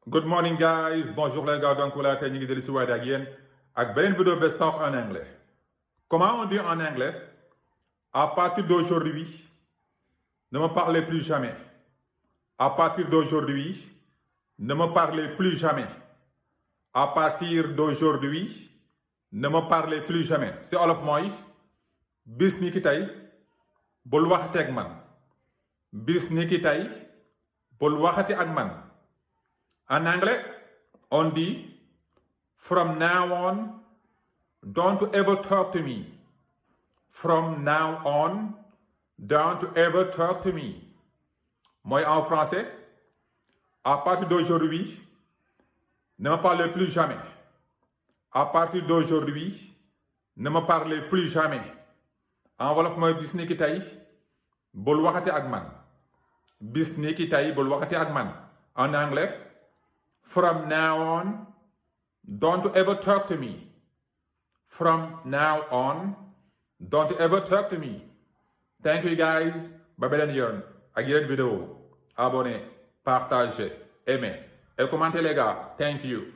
Good morning guys, bonjour les gars, donc voilà tey ñu ngi dellu si waat ak yéen ak beneen vidéo best of en anglais. Comment on dit en anglais? À partir d'aujourd'hui, ne me parlez plus jamais. À partir d'aujourd'hui, ne me parlez plus jamais. À partir d'aujourd'hui, ne me parlez plus jamais. Si olof mooy bis ni ki tey bul waxati ak man. Bis ni ki tey bul waxati ak man. En anglais, on dit from now on, don't ever talk to me. From now on, don't ever talk to me. Moi en français, à partir d'aujourd'hui, ne me parlez plus jamais. À partir d'aujourd'hui, ne me parlez plus jamais. En wolof mooy bis ni ki tey bul waxati ak man. Bis ni ki tey bul waxati ak man. En anglais, from now on, don't ever talk to me. From now on, don't ever talk to me. Thank you guys. Ba beneen yoon ak yeneen vidéo. Abonnez, partagez, aimez et commentez les gars. Thank you.